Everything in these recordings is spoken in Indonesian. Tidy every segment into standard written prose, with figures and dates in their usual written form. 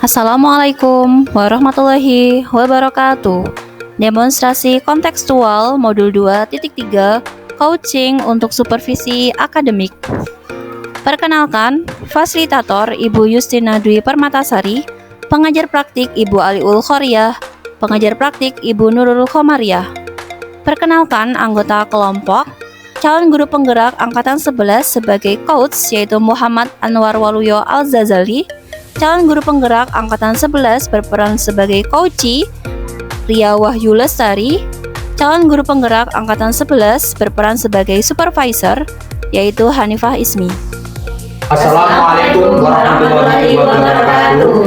Assalamualaikum warahmatullahi wabarakatuh. Demonstrasi kontekstual modul 2.3 Coaching untuk supervisi akademik. Perkenalkan, fasilitator Ibu Yustina Dwi Permatasari, pengajar praktik Ibu Aliul Khoriyah, pengajar praktik Ibu Nurul Khomariah. Perkenalkan anggota kelompok, calon guru penggerak angkatan 11 sebagai coach yaitu Muhammad Anwar Waluyo Al-Zazali. Calon guru penggerak angkatan 11 berperan sebagai coachee Ria Wahyu Lestari. Calon guru penggerak angkatan 11 berperan sebagai supervisor yaitu Hanifah Ismi. Assalamualaikum warahmatullahi wabarakatuh.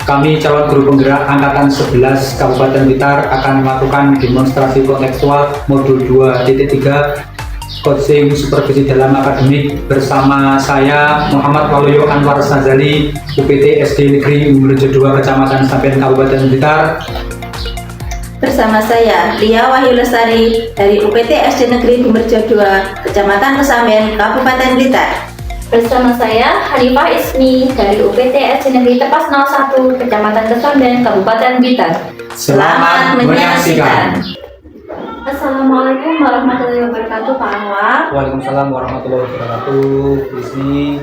Kami calon guru penggerak angkatan 11 Kabupaten Blitar akan melakukan demonstrasi kontekstual modul 2.3 Coaching Supervisi dalam Akademik bersama saya Muhammad Waluyo Anwar Zazali, UPT SD Negeri Umurjo 2 Kecamatan Sampen Kabupaten Blitar. Bersama saya Ria Wahyu Lestari dari UPT SD Negeri Umurjo 2 Kecamatan Kesamben Kabupaten Blitar. Bersama saya Hanifah Ismi dari UPT SD Negeri Tepas 01 Kecamatan Kesamben Kabupaten Blitar. Selamat menyaksikan. Assalamualaikum warahmatullahi wabarakatuh, Pak Anwar. Waalaikumsalam warahmatullahi wabarakatuh. Ismi.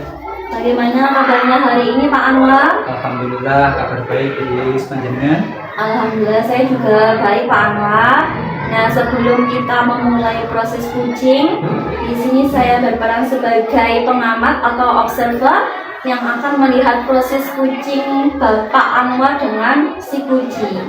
Bagaimana kabarnya hari ini, Pak Anwar? Alhamdulillah kabar baik. Is panjenengan? Alhamdulillah saya juga baik, Pak Anwar. Nah, sebelum kita memulai proses coaching, di sini saya berperan sebagai pengamat atau observer yang akan melihat proses coaching Bapak Anwar dengan si coachee.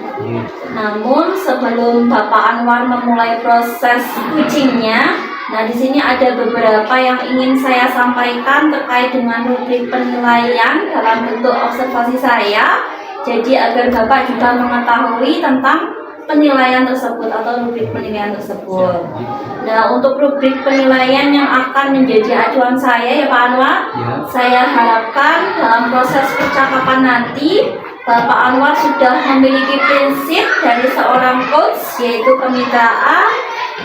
Namun sebelum Bapak Anwar memulai proses coachingnya, nah di sini ada beberapa yang ingin saya sampaikan terkait dengan rubrik penilaian dalam bentuk observasi saya. Jadi agar Bapak juga mengetahui tentang penilaian tersebut atau rubrik penilaian tersebut. Nah, untuk rubrik penilaian yang akan menjadi acuan saya ya Pak Anwar, saya harapkan dalam proses percakapan nanti Bapak Anwar sudah memiliki prinsip dari seorang coach, yaitu kemitraan,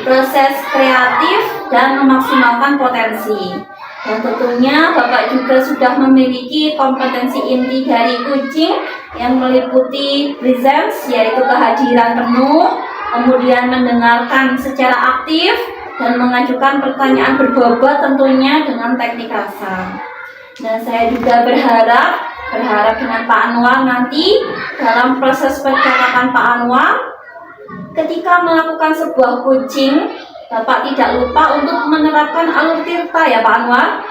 proses kreatif, dan memaksimalkan potensi. Dan tentunya Bapak juga sudah memiliki kompetensi inti dari coaching yang meliputi presence, yaitu kehadiran penuh, kemudian mendengarkan secara aktif, dan mengajukan pertanyaan berbobot tentunya dengan teknik rasa. Dan saya juga berharap dengan Pak Anwar nanti dalam proses percakapan Pak Anwar, ketika melakukan sebuah coaching, Bapak tidak lupa untuk menerapkan alur tirta ya Pak Anwar,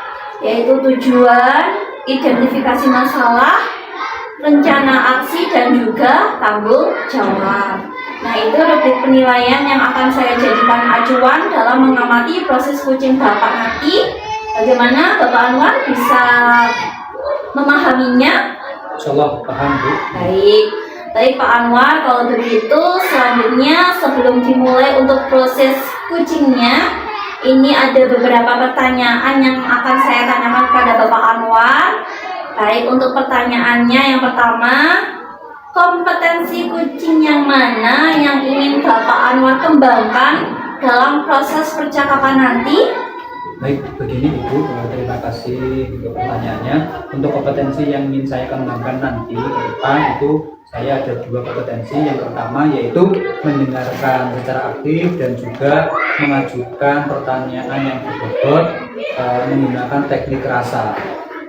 yaitu tujuan, identifikasi masalah, rencana aksi, dan juga tanggung jawab. Nah, itu rubrik penilaian yang akan saya jadikan acuan dalam mengamati proses coaching Bapak nanti. Bagaimana Bapak Anwar bisa memahaminya? Insyaallah paham, Bu. Baik Pak Anwar, kalau begitu selanjutnya sebelum dimulai untuk proses coachingnya, ini ada beberapa pertanyaan yang akan saya tanyakan kepada Bapak Anwar. Baik, untuk pertanyaannya yang pertama, kompetensi coaching yang mana yang ingin Bapak Anwar kembangkan dalam proses percakapan nanti? Baik, begini Ibu, terima kasih untuk pertanyaannya. Untuk kompetensi yang ingin saya kembangkan nanti ke depan itu saya ada dua kompetensi. Yang pertama yaitu mendengarkan secara aktif dan juga mengajukan pertanyaan yang berbobot menggunakan teknik rasa.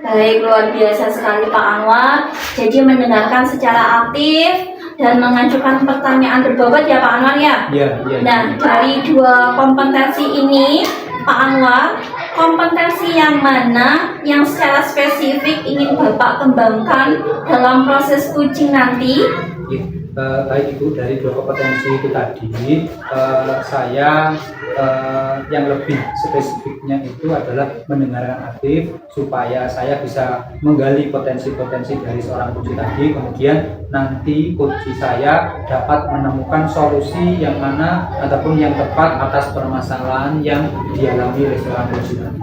Baik, luar biasa sekali Pak Anwar. Jadi mendengarkan secara aktif dan mengajukan pertanyaan berbobot ya Pak Anwar ya? Iya. Nah, dari dua kompetensi ini Pak Anwar, kompetensi yang mana yang secara spesifik ingin Bapak kembangkan dalam proses coaching nanti? Baik Ibu, dari dua kompetensi itu tadi, saya yang lebih spesifiknya itu adalah mendengarkan aktif supaya saya bisa menggali potensi-potensi dari seorang coach tadi, kemudian nanti coach saya dapat menemukan solusi yang mana ataupun yang tepat atas permasalahan yang dialami oleh seorang coach tadi.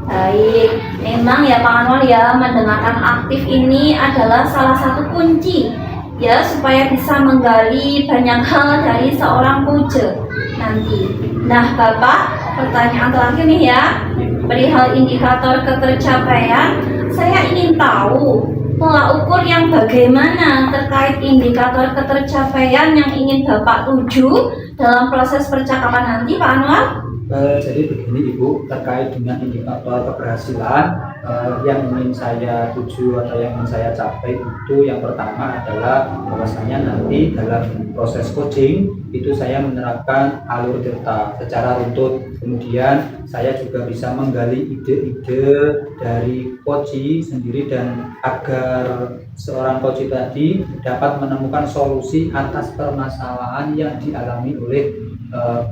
Baik, memang ya Pak Anwar ya, mendengarkan aktif ini adalah salah satu kunci ya supaya bisa menggali banyak hal dari seorang coach nanti. Nah Bapak, pertanyaan terakhir nih ya, perihal indikator ketercapaian, saya ingin tahu pola ukur yang bagaimana terkait indikator ketercapaian yang ingin Bapak tuju dalam proses percakapan nanti, Pak Anwar? Jadi begini Ibu, terkait dengan indikator keberhasilan yang ingin saya tuju atau yang ingin saya capai itu yang pertama adalah bahwasanya nanti dalam proses coaching itu saya menerapkan alur delta secara runtut. Kemudian saya juga bisa menggali ide-ide dari coach sendiri dan agar seorang coach tadi dapat menemukan solusi atas permasalahan yang dialami oleh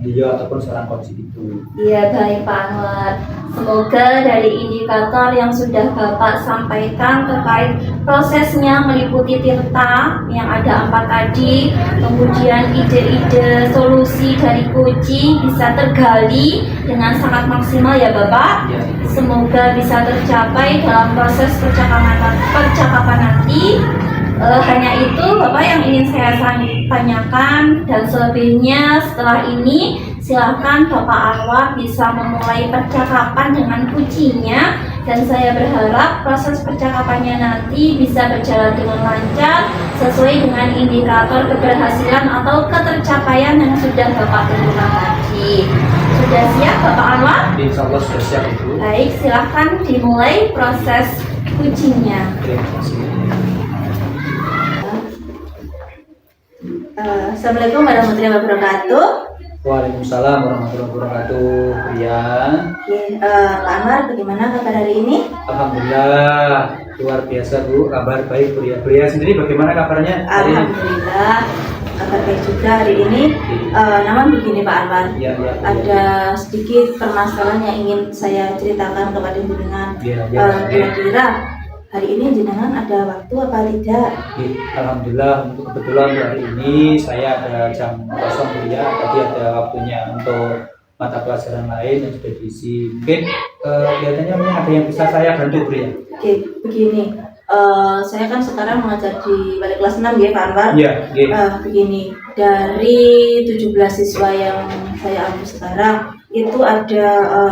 beliau ataupun seorang coach itu. Iya, baik Pak Anwar. Semoga dari indikator yang sudah Bapak sampaikan terkait prosesnya meliputi tirta yang ada 4 tadi, kemudian ide-ide solusi dari coaching bisa tergali dengan sangat maksimal ya Bapak. Ya. Semoga bisa tercapai dalam proses percakapan nanti. Hanya itu Bapak yang ingin saya tanyakan, dan selebihnya setelah ini silakan Bapak Anwar bisa memulai percakapan dengan kuncinya, dan saya berharap proses percakapannya nanti bisa berjalan dengan lancar sesuai dengan indikator keberhasilan atau ketercapaian yang sudah Bapak tentukan tadi. Sudah siap Bapak Anwar? Insya Allah sudah siap Ibu. Baik, silakan dimulai proses kuncinya. Terima kasih. Assalamualaikum warahmatullahi wabarakatuh. Waalaikumsalam warahmatullahi wabarakatuh. Brian. Oke, Pak Anwar, bagaimana kabar hari ini? Alhamdulillah luar biasa Bu, kabar baik Brian. Brian sendiri bagaimana kabarnya hari ini? Alhamdulillah, kabar baik juga hari ini. Namun begini Pak Anwar, Ya. ada sedikit permasalahan yang ingin saya ceritakan kepada jenengan. Ya. Kira-kira hari ini jenengan ada waktu apa tidak? Alhamdulillah untuk kebetulan hari ini saya ada jam kosong kuliah, jadi ada waktunya untuk mata pelajaran lain yang sudah diisi. Mungkin kelihatannya ada yang bisa saya bantu Brian. Oke, begini. Saya kan sekarang mengajar di balik kelas 6 ya Pak Anwar. Iya. Begini, dari 17 siswa yang saya ambil sekarang itu ada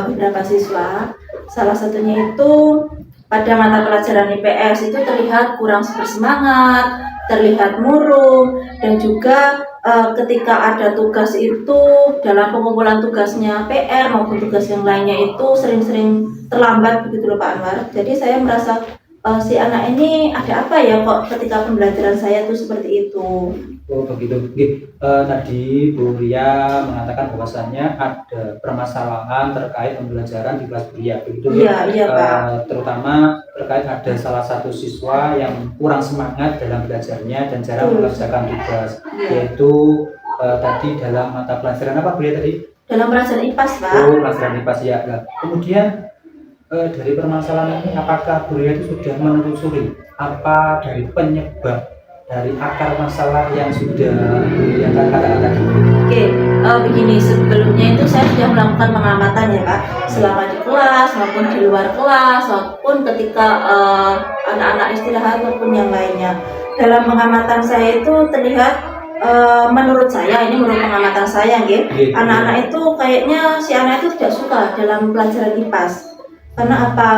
beberapa siswa. Salah satunya itu pada mata pelajaran IPS itu terlihat kurang bersemangat, terlihat murung, dan juga ketika ada tugas itu dalam pengumpulan tugasnya PR maupun tugas yang lainnya itu sering-sering terlambat begitu loh Pak Anwar. Jadi saya merasa si anak ini ada apa ya kok ketika pembelajaran saya itu seperti itu. Oh begitu. Tadi Bu Ria mengatakan bahwasannya ada permasalahan terkait pembelajaran di kelas Ria, begitu ya? Iya Pak. Terutama terkait ada salah satu siswa yang kurang semangat dalam belajarnya dan jarang mengerjakan tugas, yaitu tadi dalam mata pelajaran apa Bu Ria tadi? Dalam pelajaran IPAS Pak. Oh, pelajaran IPAS ya. Nah, kemudian dari permasalahan ini apakah Bu Ria itu sudah menelusuri apa dari penyebab dari akar masalah yang sudah yang katakan tadi? Oke, begini, sebelumnya itu saya sudah melakukan pengamatan ya Pak, selama di kelas maupun di luar kelas maupun ketika anak-anak istirahat maupun yang lainnya. Dalam pengamatan saya itu terlihat menurut saya, ini menurut pengamatan saya anak-anak itu kayaknya si anak itu tidak suka dalam pelajaran IPAS. Karena apa?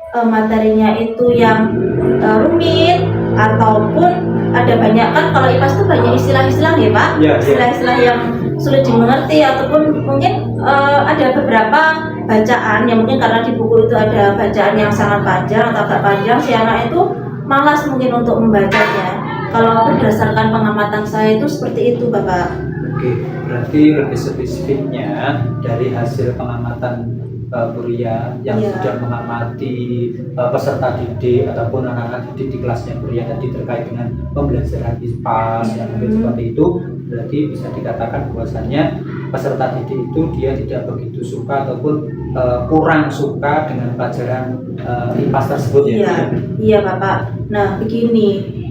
Materinya itu yang rumit ataupun ada banyak, kan kalau IPAS itu banyak istilah-istilah ya Pak, istilah-istilah yang sulit dimengerti ataupun mungkin ada beberapa bacaan yang mungkin karena di buku itu ada bacaan yang sangat panjang atau agak panjang, si anak itu malas mungkin untuk membacanya. Kalau berdasarkan pengamatan saya itu seperti itu Bapak. Oke, berarti lebih spesifiknya dari hasil pengamatan Bu Ria yang sudah mengamati peserta didik ataupun anak-anak didik di kelasnya Bu Ria tadi terkait dengan pembelajaran IPAS yang mungkin seperti itu, berarti bisa dikatakan bahwasannya peserta didik itu dia tidak begitu suka ataupun kurang suka dengan pelajaran IPAS tersebut ya? Iya Bapak. Nah begini,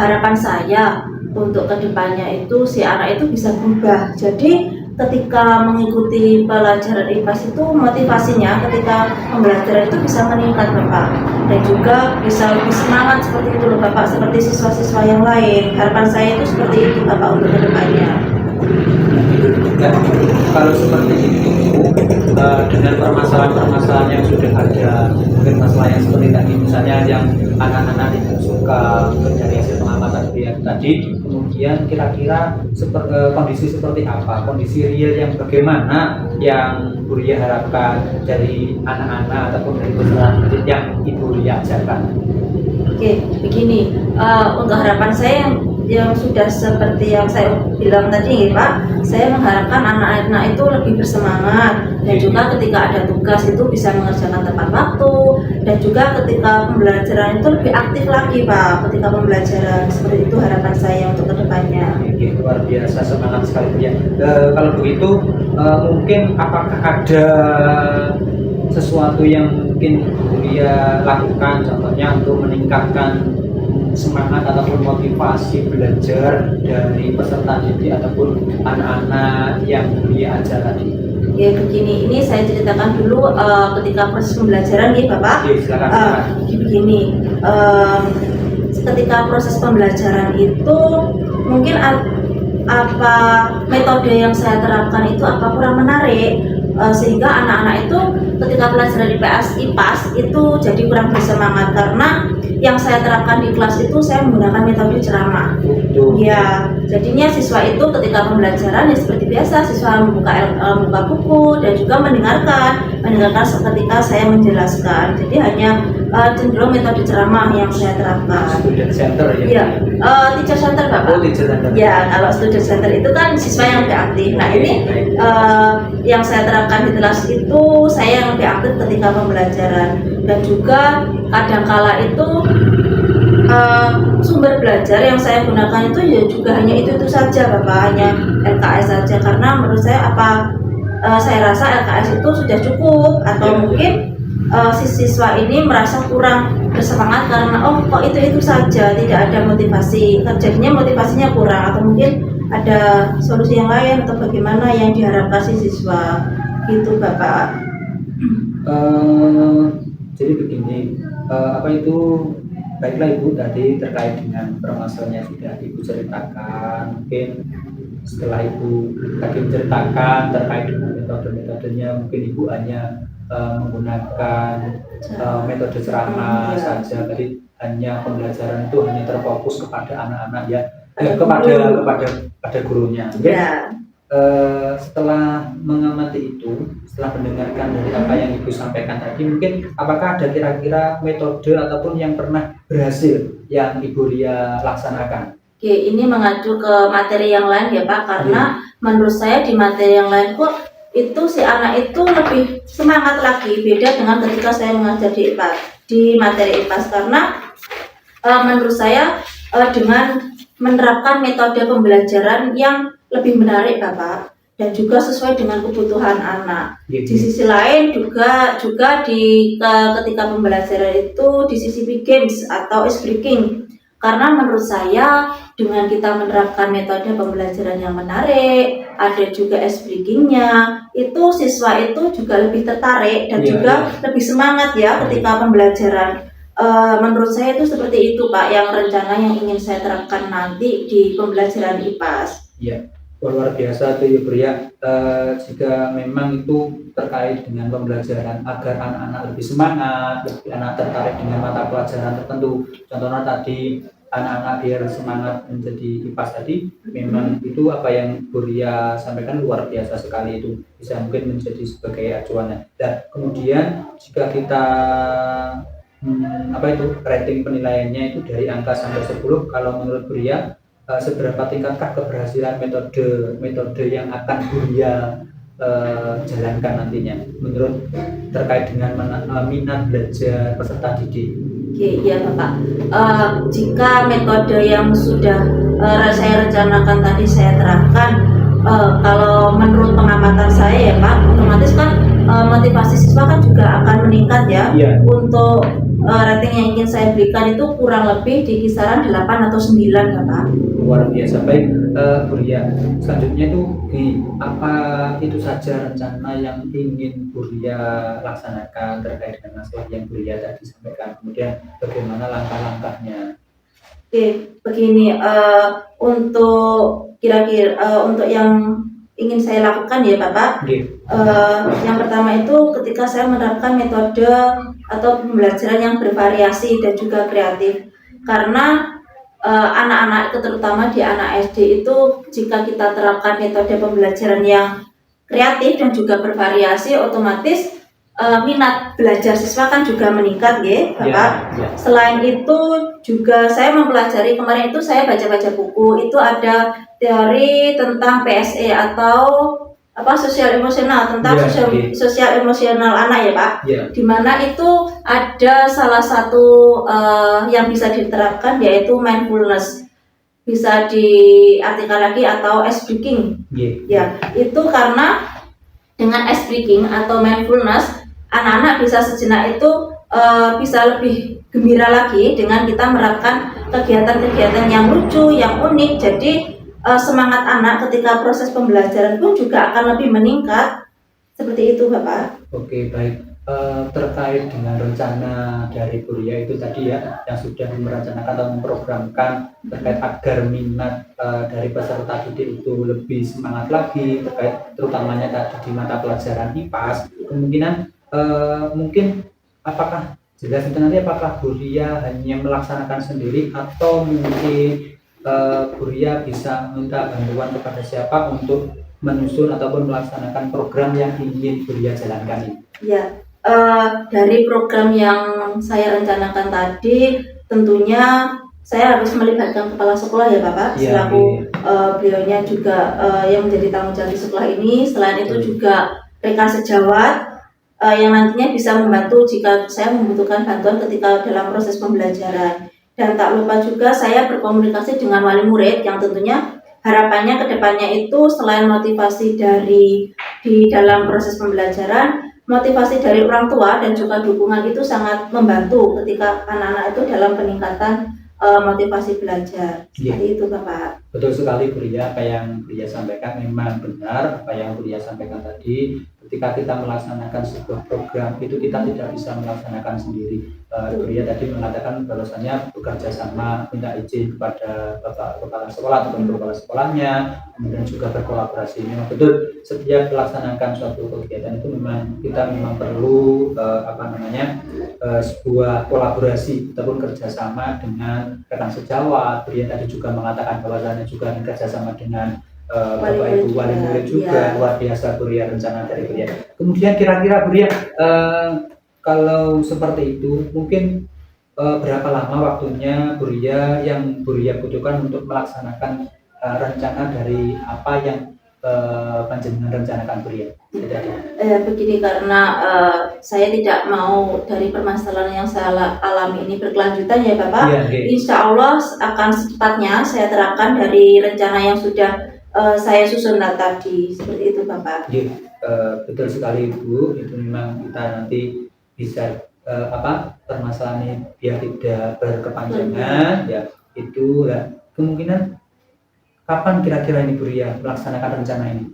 harapan saya untuk kedepannya itu si anak itu bisa berubah. Jadi ketika mengikuti pelajaran IPAS itu motivasinya ketika pembelajaran itu bisa meningkat Bapak, dan juga bisa lebih semangat seperti itu loh Bapak, seperti siswa-siswa yang lain. Harapan saya itu seperti itu Bapak untuk kedepannya. Ya, kalau seperti itu dengan permasalahan-permasalahan yang sudah ada, mungkin masalah yang seperti tadi misalnya yang anak-anak tidak suka suka dari hasil pengamatan Buria tadi. Kemudian kira-kira kondisi seperti apa, kondisi real yang bagaimana yang Buria harapkan dari anak-anak ataupun dari peserta didik yang Ibu Buria ajarkan. Oke, begini, untuk harapan saya yang sudah seperti yang saya bilang tadi ya Pak, saya mengharapkan anak-anak itu lebih bersemangat dan juga ketika ada tugas itu bisa mengerjakan tepat waktu, dan juga ketika pembelajaran itu lebih aktif lagi Pak ketika pembelajaran. Seperti itu harapan saya untuk kedepannya. Oke, luar biasa, semangat sekali Bu ya. Kalau begitu mungkin apakah ada sesuatu yang mungkin Buria lakukan, contohnya untuk meningkatkan semangat ataupun motivasi belajar dari peserta didik ataupun anak-anak yang Buria ajar tadi? Ya begini, ini saya ceritakan dulu ketika proses pembelajaran ya Bapak. Oke, silakan. Begini, ketika proses pembelajaran itu mungkin apa metode yang saya terapkan itu apa kurang menarik, sehingga anak-anak itu ketika pelajaran IPAS itu jadi kurang bersemangat, karena yang saya terapkan di kelas itu saya menggunakan metode ceramah. Ya, jadinya siswa itu ketika pembelajaran ya seperti biasa, siswa membuka buku dan juga mendengarkan ketika saya menjelaskan. Jadi hanya cenderung metode ceramah yang saya terapkan. Student center ya? Iya, teacher center Bapak. Oh, teacher center. Ya, kalau student center itu kan siswa yang lebih aktif. Nah ini yang saya terapkan di kelas itu saya yang lebih aktif ketika pembelajaran, dan juga kadangkala itu sumber belajar yang saya gunakan itu ya juga hanya itu saja Bapak, hanya LKS saja, karena menurut saya saya rasa LKS itu sudah cukup, atau mungkin si siswa ini merasa kurang bersemangat karena kok itu saja, tidak ada motivasi, jadinya motivasinya kurang, atau mungkin ada solusi yang lain atau bagaimana yang diharapkan si siswa gitu Bapak. Jadi begini, baiklah Ibu tadi terkait dengan permasalahannya sudah Ibu ceritakan. Mungkin setelah Ibu tadi menceritakan terkait dengan metode-metodenya, mungkin Ibu hanya menggunakan metode ceramah saja. Tadi hanya pembelajaran itu hanya terfokus kepada anak-anak ya, kepada gurunya. Ya. Setelah mengamati itu, setelah mendengarkan dari apa yang Ibu sampaikan tadi, mungkin apakah ada kira-kira metode ataupun yang pernah berhasil yang Ibu Ria laksanakan? Oke, ini mengacu ke materi yang lain ya Pak, karena menurut saya di materi yang lain kok itu si anak itu lebih semangat lagi, beda dengan ketika saya mengajar di materi IPAS, karena menurut saya dengan menerapkan metode pembelajaran yang lebih menarik Bapak, dan juga sesuai dengan kebutuhan anak. Di sisi lain juga ketika pembelajaran itu disisipi games atau ice breaking, karena menurut saya dengan kita menerapkan metode pembelajaran yang menarik, ada juga ice breakingnya, itu siswa itu juga lebih tertarik dan juga lebih semangat ya ketika pembelajaran. Menurut saya itu seperti itu Pak, yang rencana yang ingin saya terapkan nanti di pembelajaran IPAS. Iya, luar biasa tuh ya Bro ya. Jika memang itu terkait dengan pembelajaran agar anak-anak lebih semangat, anak tertarik dengan mata pelajaran tertentu, contohnya tadi anak-anak biar semangat menjadi IPAS tadi, memang itu apa yang Buria sampaikan luar biasa sekali, itu bisa mungkin menjadi sebagai acuannya. Dan kemudian jika kita rating penilaiannya itu dari angka sampai 10, kalau menurut Buria seberapa tingkatkah keberhasilan metode yang akan Buria jalankan nantinya menurut terkait dengan minat belajar peserta didik? Oke, iya Bapak. Jika metode yang sudah saya rencanakan tadi saya terapkan, kalau menurut pengamatan saya ya Pak, otomatis kan motivasi siswa kan juga akan meningkat ya. Untuk rating yang ingin saya berikan itu kurang lebih di kisaran 8 atau 9 Bapak. Luar biasa. Baik Buria, selanjutnya itu apa itu saja rencana yang ingin Buria laksanakan terkait dengan masalah yang Buria tadi sampaikan, kemudian bagaimana langkah-langkahnya? Oke, begini, untuk kira-kira untuk yang ingin saya lakukan ya Bapak, yang pertama itu ketika saya menerapkan metode atau pembelajaran yang bervariasi dan juga kreatif. karena anak-anak terutama di anak SD itu jika kita terapkan metode pembelajaran yang kreatif dan juga bervariasi, otomatis minat belajar siswa kan juga meningkat ya Bapak. Ya. Selain itu juga saya mempelajari, kemarin itu saya baca-baca buku, itu ada teori tentang PSE atau sosial emosional, tentang Ya, sosial emosional anak ya Pak. Ya. Dimana itu ada salah satu yang bisa diterapkan yaitu mindfulness, bisa diartikan lagi atau ice breaking. Ya, itu karena dengan ice breaking atau mindfulness, anak-anak bisa sejenak itu bisa lebih gembira lagi dengan kita menerapkan kegiatan-kegiatan yang lucu, yang unik. Jadi semangat anak ketika proses pembelajaran pun juga akan lebih meningkat. Seperti itu Bapak. Oke, baik. Terkait dengan rencana dari Buria itu tadi ya, yang sudah merencanakan atau memprogramkan terkait agar minat dari peserta didik itu lebih semangat lagi terkait terutamanya tadi di mata pelajaran IPAS, kemungkinan mungkin apakah jelas itu nanti apakah Buria hanya melaksanakan sendiri atau mungkin Buria bisa minta bantuan kepada siapa untuk menyusun ataupun melaksanakan program yang ingin Buria jalankan ini? Ya, dari program yang saya rencanakan tadi, tentunya saya harus melibatkan kepala sekolah ya Bapak, selaku beliaunya juga yang menjadi tanggung jawab di sekolah ini. Selain itu juga rekan sejawat yang nantinya bisa membantu jika saya membutuhkan bantuan ketika dalam proses pembelajaran. Dan tak lupa juga saya berkomunikasi dengan wali murid yang tentunya harapannya ke depannya itu selain motivasi di dalam proses pembelajaran, motivasi dari orang tua dan juga dukungan itu sangat membantu ketika anak-anak itu dalam peningkatan motivasi belajar. Seperti itu Bapak. Betul sekali Buria, apa yang Buria sampaikan memang benar. Apa yang Buria sampaikan tadi, ketika kita melaksanakan sebuah program itu kita tidak bisa melaksanakan sendiri. Buria tadi mengatakan bahwasannya bekerja sama, minta izin kepada Bapak Kepala Sekolah atau kepala sekolahnya, kemudian juga berkolaborasi. Memang betul setiap melaksanakan suatu kegiatan itu kita memang perlu sebuah kolaborasi ataupun kerjasama dengan rekan sejawat. Buria tadi juga mengatakan bahwasannya juga kerjasama dengan Bapak Ibu wali murid juga. Luar biasa Buria rencana dari Buria. Kemudian kira-kira Buria kalau seperti itu mungkin berapa lama waktunya Buria yang Buria butuhkan untuk melaksanakan rencana dari apa yang panjenengan rencanakan Buria? Begini, karena saya tidak mau dari permasalahan yang saya alami ini berkelanjutan ya Bapak. Insya Allah akan secepatnya saya terapkan dari rencana yang sudah saya susun tadi. Seperti itu Bapak. Betul sekali Ibu, itu memang kita nanti bisa permasalahan ini biar tidak berkepanjangan ya, itu kemungkinan kapan kira-kira ini Buria melaksanakan rencana ini?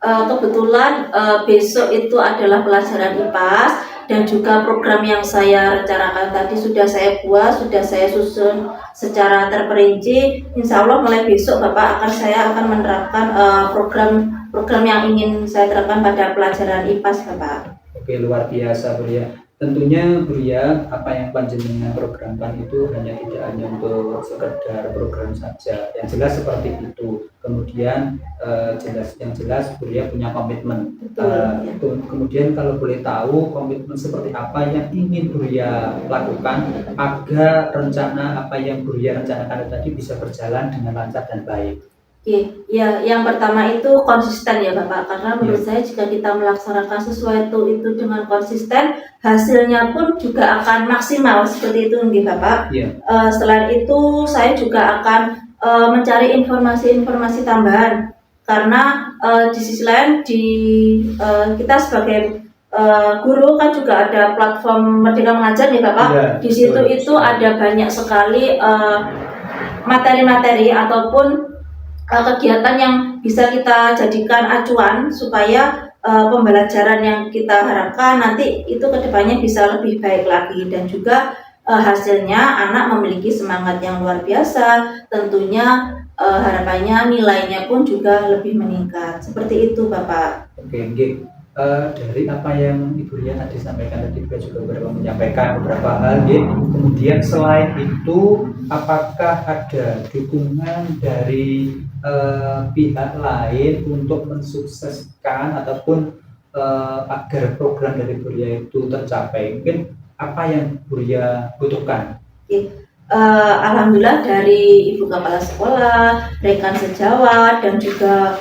Kebetulan besok itu adalah pelajaran IPAS dan juga program yang saya rencanakan tadi sudah saya buat, sudah saya susun secara terperinci. Insya Allah mulai besok Bapak saya akan menerapkan program yang ingin saya terapkan pada pelajaran IPAS Bapak. Oke, luar biasa Buria. Tentunya Buria, apa yang panjenengan programkan itu tidak hanya untuk sekedar program saja. Yang jelas seperti itu. Kemudian yang jelas Buria punya komitmen. Kemudian kalau boleh tahu komitmen seperti apa yang ingin Buria lakukan agar rencana apa yang Buria rencanakan tadi bisa berjalan dengan lancar dan baik. Ya, yang pertama itu konsisten ya Bapak, karena menurut saya jika kita melaksanakan sesuatu itu dengan konsisten, hasilnya pun juga akan maksimal seperti itu nih Bapak. Selain itu saya juga akan mencari informasi-informasi tambahan, karena di sisi lain kita sebagai guru kan juga ada platform Merdeka Mengajar nih Bapak. Di situ itu ada banyak sekali materi-materi ataupun kegiatan yang bisa kita jadikan acuan supaya pembelajaran yang kita harapkan nanti itu kedepannya bisa lebih baik lagi, dan juga hasilnya anak memiliki semangat yang luar biasa, tentunya harapannya nilainya pun juga lebih meningkat. Seperti itu Bapak. Oke. dari apa yang Ibu Ria tadi sampaikan tadi juga beberapa menyampaikan beberapa hal ya. Kemudian selain itu apakah ada dukungan dari pihak lain untuk mensukseskan ataupun agar program dari Bu Ria itu tercapai? Mungkin apa yang Bu Ria butuhkan? Alhamdulillah dari Ibu Kepala Sekolah, rekan sejawat dan juga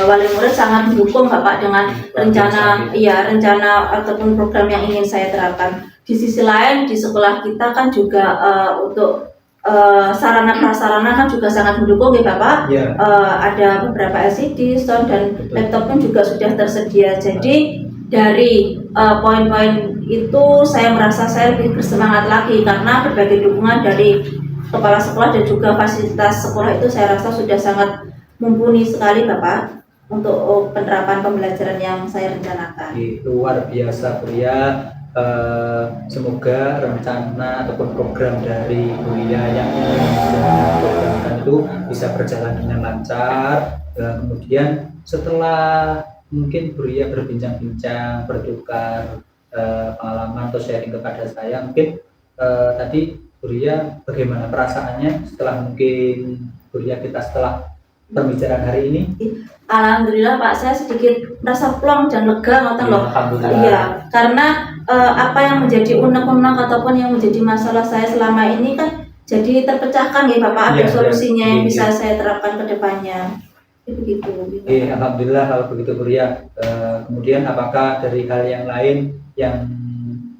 wali murid sangat mendukung Bapak dengan rencana ataupun program yang ingin saya terapkan. Di sisi lain di sekolah kita kan juga untuk sarana prasarana kan juga sangat mendukung ya Bapak. Ada beberapa LCD, sound dan laptop pun juga sudah tersedia. Jadi dari poin-poin itu saya merasa saya lebih bersemangat lagi karena berbagai dukungan dari kepala sekolah dan juga fasilitas sekolah itu saya rasa sudah sangat mumpuni sekali Bapak untuk penerapan pembelajaran yang saya rencanakan. Luar biasa Bu Ria. Semoga rencana ataupun program dari Bu Ria yang programkan itu bisa berjalan dengan lancar. Kemudian setelah mungkin Bu Ria berbincang-bincang, bertukar pengalaman atau sharing kepada saya, mungkin tadi Bu Ria bagaimana perasaannya setelah mungkin Bu Ria kita setelah pembicaraan hari ini? Alhamdulillah Pak, saya sedikit merasa plong dan lega ngoten loh. Iya, karena apa yang menjadi unek-unek ataupun yang menjadi masalah saya selama ini kan jadi terpecahkan ya Bapak, ada solusinya yang bisa saya terapkan ke depannya. Begitu. Alhamdulillah kalau begitu Bu Ria. Kemudian apakah dari hal yang lain yang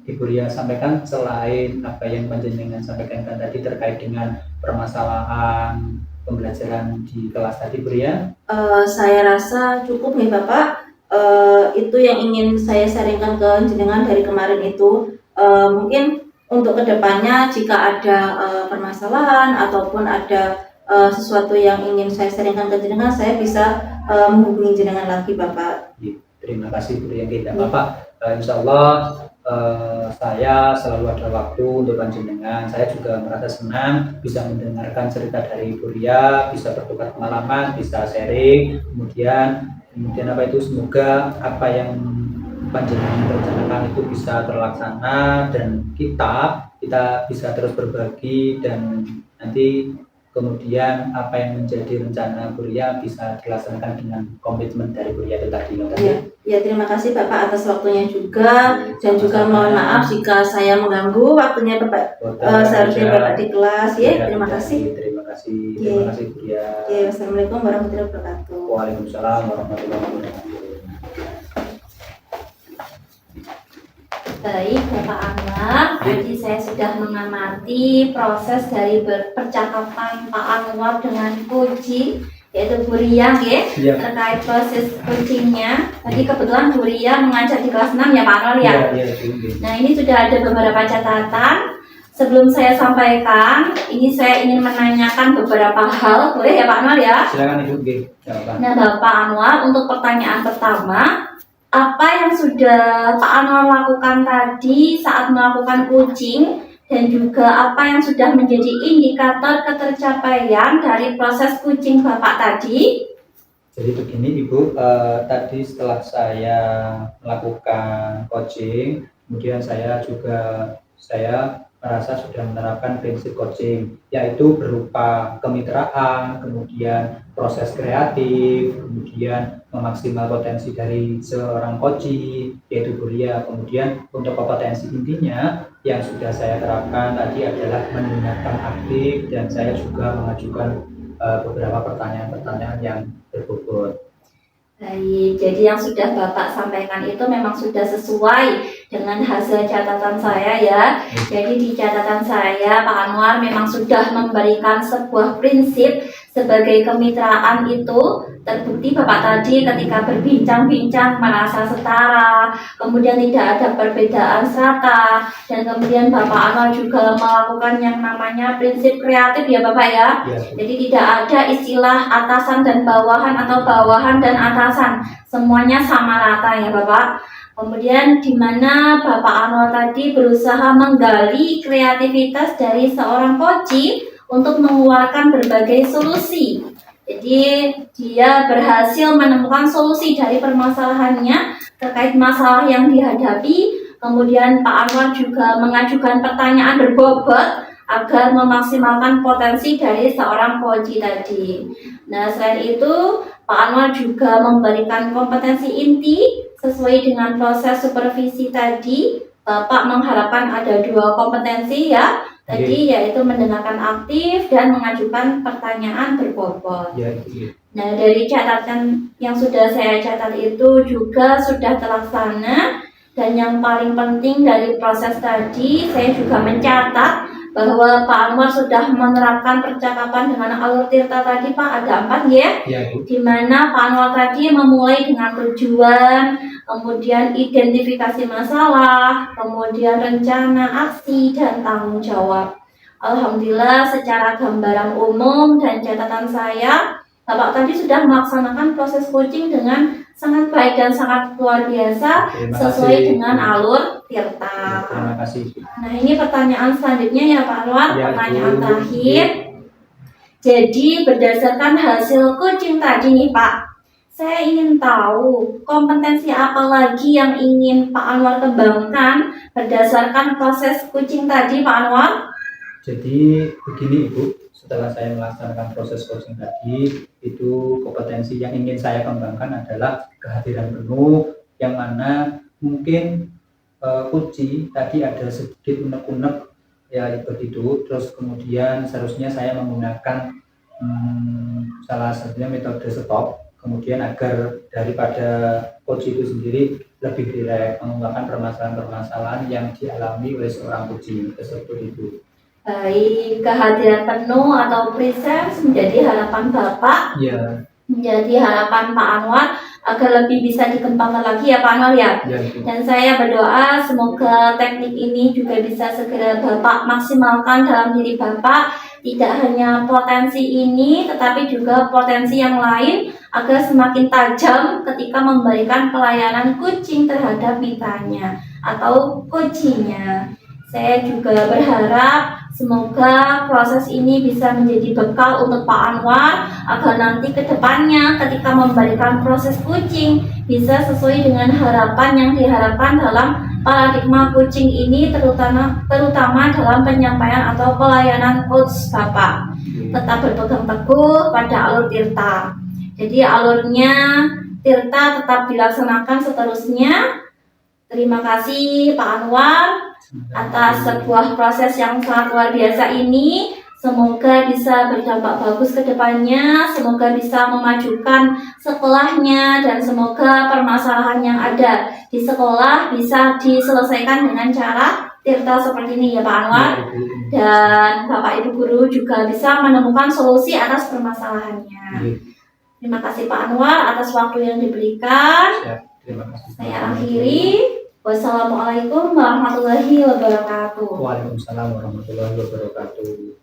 Ibu Ria sampaikan selain apa yang panjenengan sampaikan tadi terkait dengan permasalahan pembelajaran di kelas tadi Bu Ria? Saya rasa cukup nih Bapak. Itu yang ingin saya sharingkan ke jenengan dari kemarin itu. Mungkin untuk kedepannya jika ada permasalahan ataupun ada sesuatu yang ingin saya sharingkan ke jenengan, saya bisa menghubungi jenengan lagi Bapak. Terima kasih Bu Ria. Tidak Bapak. Insya Allah saya selalu ada waktu untuk panjenengan. Saya juga merasa senang bisa mendengarkan cerita dari Ibu Ria, bisa bertukar pengalaman, bisa sharing. Kemudian apa itu, semoga apa yang panjenengan rencanakan itu bisa terlaksana dan kita bisa terus berbagi, dan nanti kemudian apa yang menjadi rencana Bu Ria bisa dilaksanakan dengan komitmen dari Bu Ria itu tadi. Ya, terima kasih Bapak atas waktunya juga, dan juga mohon maaf jika saya mengganggu waktunya Bapak. Seharusnya Bapak di kelas ya. Terima kasih. Terima kasih Bu Ria. Wassalamualaikum warahmatullahi wabarakatuh. Waalaikumsalam warahmatullahi wabarakatuh. Baik Bapak Anwar, tadi saya sudah mengamati proses dari percakapan Pak Anwar dengan coaching, yaitu Bu Ria ya, terkait proses coachingnya. Tadi kebetulan Bu Ria mengajar di kelas 6 ya Pak Anwar ya. Nah ini sudah ada beberapa catatan. Sebelum saya sampaikan, ini saya ingin menanyakan beberapa hal, boleh ya Pak Anwar ya? Silakan Ibu. Nah Bapak Anwar, untuk pertanyaan pertama, apa yang sudah Pak Anwar lakukan tadi saat melakukan coaching, dan juga apa yang sudah menjadi indikator ketercapaian dari proses coaching Bapak tadi? Jadi begini Ibu, tadi setelah saya melakukan coaching, kemudian saya merasa sudah menerapkan prinsip coaching, yaitu berupa kemitraan, kemudian proses kreatif, kemudian memaksimal potensi dari seorang coaching, yaitu Bu Ria. Kemudian untuk kompetensi intinya yang sudah saya terapkan tadi adalah mendengarkan aktif, dan saya juga mengajukan beberapa pertanyaan-pertanyaan yang berbobot. Baik, jadi yang sudah Bapak sampaikan itu memang sudah sesuai dengan hasil catatan saya ya. Jadi di catatan saya Pak Anwar memang sudah memberikan sebuah prinsip sebagai kemitraan itu. Terbukti Bapak tadi ketika berbincang-bincang merasa setara, kemudian tidak ada perbedaan strata, dan kemudian Bapak Anwar juga melakukan yang namanya prinsip kreatif ya Bapak ya. Jadi tidak ada istilah atasan dan bawahan atau bawahan dan atasan, semuanya sama rata ya Bapak. Kemudian di mana Bapak Anwar tadi berusaha menggali kreativitas dari seorang coach untuk mengeluarkan berbagai solusi Jadi dia berhasil menemukan solusi dari permasalahannya terkait masalah yang dihadapi. Kemudian Pak Anwar juga mengajukan pertanyaan berbobot agar memaksimalkan potensi dari seorang koji tadi. Nah, selain itu Pak Anwar juga memberikan kompetensi inti sesuai dengan proses supervisi tadi. Bapak mengharapkan ada 2 kompetensi ya. Tadi yaitu mendengarkan aktif dan mengajukan pertanyaan berbobot. Ya, itu. Nah, dari catatan yang sudah saya catat itu juga sudah terlaksana. Dan yang paling penting dari proses tadi, saya juga mencatat bahwa Pak Anwar sudah menerapkan percakapan dengan alur tirta tadi, Pak, ada 4 ya. Ya, Bu. Di mana Pak Anwar tadi memulai dengan tujuan, kemudian identifikasi masalah, kemudian rencana, aksi, dan tanggung jawab. Alhamdulillah secara gambaran umum dan catatan saya, Bapak tadi sudah melaksanakan proses coaching dengan sangat baik dan sangat luar biasa Terima sesuai kasih. dengan alur tirta. Terima kasih. Nah, ini pertanyaan selanjutnya ya Pak Anwar, Ya, pertanyaan Bu. terakhir. Jadi berdasarkan hasil coaching tadi nih Pak, saya ingin tahu kompetensi apa lagi yang ingin Pak Anwar kembangkan berdasarkan proses coaching tadi Pak Anwar? Jadi begini Ibu, setelah saya melaksanakan proses coaching tadi, itu kompetensi yang ingin saya kembangkan adalah kehadiran penuh, yang mana mungkin kunci tadi ada sedikit unek-unek ya seperti itu. Terus kemudian seharusnya saya menggunakan salah satunya metode stop, kemudian agar daripada coach itu sendiri lebih direct mengembangkan permasalahan-permasalahan yang dialami oleh seorang coach tersebut itu. Baik, kehadiran penuh atau presence menjadi harapan Bapak, Iya, menjadi harapan Pak Anwar agar lebih bisa dikembangkan lagi ya Pak Anwar ya. ya itu. Dan saya berdoa semoga teknik ini juga bisa segera Bapak maksimalkan dalam diri Bapak. Tidak hanya potensi ini, tetapi juga potensi yang lain agar semakin tajam ketika memberikan pelayanan coaching terhadap mitanya atau coachingnya. Saya juga berharap semoga proses ini bisa menjadi bekal untuk Pak Anwar agar nanti ke depannya ketika memberikan proses coaching bisa sesuai dengan harapan yang diharapkan dalam paradigma coaching ini, terutama dalam penyampaian atau pelayanan coach Bapak. Tetap berpegang teguh pada alur tirta. Jadi alurnya tirta tetap dilaksanakan seterusnya. Terima kasih Pak Anwar atas sebuah proses yang sangat luar biasa ini. Semoga bisa berdampak bagus ke depannya, semoga bisa memajukan sekolahnya, dan semoga permasalahan yang ada di sekolah bisa diselesaikan dengan cara tirta seperti ini ya Pak Anwar. Ya, Ibu. Dan Bapak Ibu Guru juga bisa menemukan solusi atas permasalahannya. Iya, Terima kasih Pak Anwar atas waktu yang diberikan. siap. Terima kasih. Saya akhiri. Wassalamualaikum warahmatullahi wabarakatuh. Waalaikumsalam warahmatullahi wabarakatuh.